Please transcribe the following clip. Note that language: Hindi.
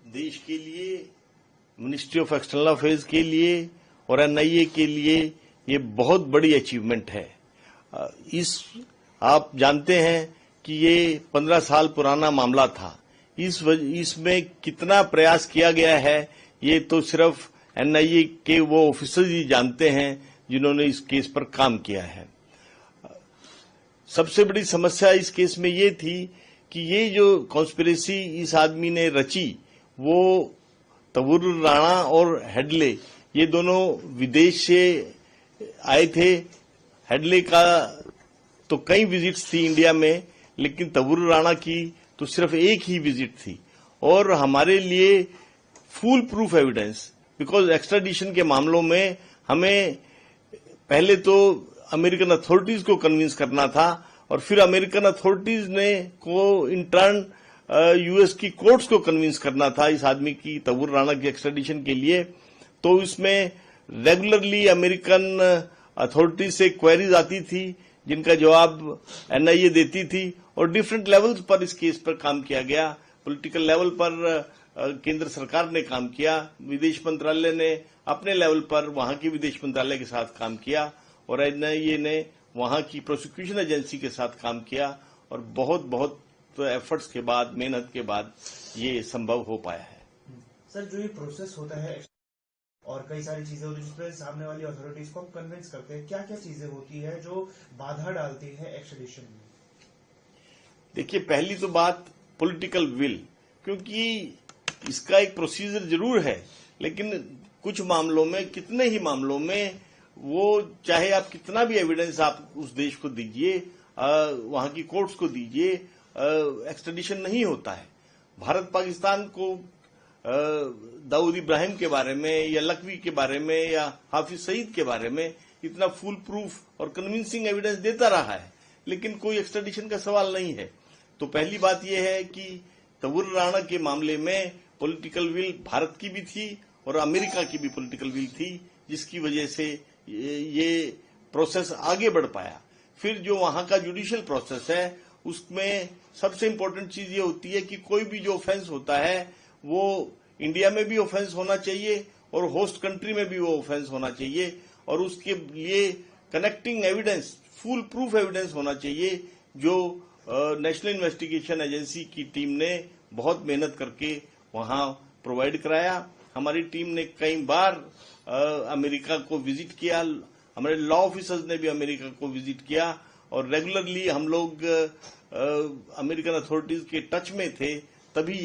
देश के लिए, मिनिस्ट्री ऑफ एक्सटर्नल अफेयर्स के लिए और एनआईए के लिए ये बहुत बड़ी अचीवमेंट है। आप जानते हैं कि ये 15 साल पुराना मामला था। इसमें कितना प्रयास किया गया है ये तो सिर्फ एनआईए के वो ऑफिसर्स ही जानते हैं जिन्होंने इस केस पर काम किया है। सबसे बड़ी समस्या इस केस में ये थी कि ये जो कॉन्स्पिरेसी इस आदमी ने रची वो तबूरुल राणा और हेडले ये दोनों विदेश से आए थे। हेडले का तो कई विजिट्स थी इंडिया में, लेकिन तबूरुल राणा की तो सिर्फ एक ही विजिट थी। और हमारे लिए full proof evidence, because extradition के मामलों में हमें पहले तो अमेरिकन अथॉरिटीज को कन्विंस करना था और फिर अमेरिकन अथॉरिटीज ने को इंटर्न यूएस की कोर्ट्स को कन्विंस करना था इस आदमी की, तबूरुल राणा की एक्स्ट्राडिशन के लिए। तो इसमें रेगुलरली अमेरिकन अथॉरिटीज से क्वेरीज आती थी जिनका जवाब एनआईए देती थी और डिफरेंट लेवल्स पर इस केस पर काम किया गया। पॉलिटिकल लेवल पर केंद्र सरकार ने काम किया, विदेश मंत्रालय ने अपने लेवल पर वहां के विदेश मंत्रालय के साथ काम किया और एनआईए ने वहां की प्रोसिक्यूशन एजेंसी के साथ काम किया और बहुत एफर्ट्स के बाद, मेहनत के बाद ये संभव हो पाया है। सर, जो ये प्रोसेस होता है और कई सारी चीजें होती है जिसमें सामने वाली अथॉरिटीज को हम कन्विंस करते हैं, क्या क्या चीजें होती है जो बाधा डालती है एक्स्ट्रेडिशन में? देखिए, पहली तो बात पॉलिटिकल विल, क्योंकि इसका एक प्रोसीजर जरूर है, लेकिन कुछ मामलों में, कितने ही मामलों में वो चाहे आप कितना भी एविडेंस आप उस देश को दीजिए, वहां की कोर्ट्स को दीजिए, एक्स्ट्रेडिशन नहीं होता है। भारत पाकिस्तान को दाऊद इब्राहिम के बारे में या लखवी के बारे में या हाफिज सईद के बारे में इतना फुल प्रूफ और कन्विंसिंग एविडेंस देता रहा है, लेकिन कोई एक्स्ट्रेडिशन का सवाल नहीं है। तो पहली बात यह है कि तबूरुल राणा के मामले में पॉलिटिकल विल भारत की भी थी और अमेरिका की भी पॉलिटिकल विल थी, जिसकी वजह से ये प्रोसेस आगे बढ़ पाया। फिर जो वहां का जुडिशियल प्रोसेस है उसमें सबसे इम्पोर्टेंट चीज ये होती है कि कोई भी जो ऑफेंस होता है वो इंडिया में भी ऑफेंस होना चाहिए और होस्ट कंट्री में भी वो ऑफेंस होना चाहिए और उसके लिए connecting evidence, full proof evidence होना चाहिए, जो नेशनल इन्वेस्टिगेशन एजेंसी की टीम ने बहुत मेहनत करके वहां प्रोवाइड कराया। हमारी टीम ने कई बार अमेरिका को विजिट किया, हमारे लॉ ऑफिसर्स ने भी अमेरिका को विजिट किया और रेगुलरली हम लोग अमेरिकन अथॉरिटीज के टच में थे, तभी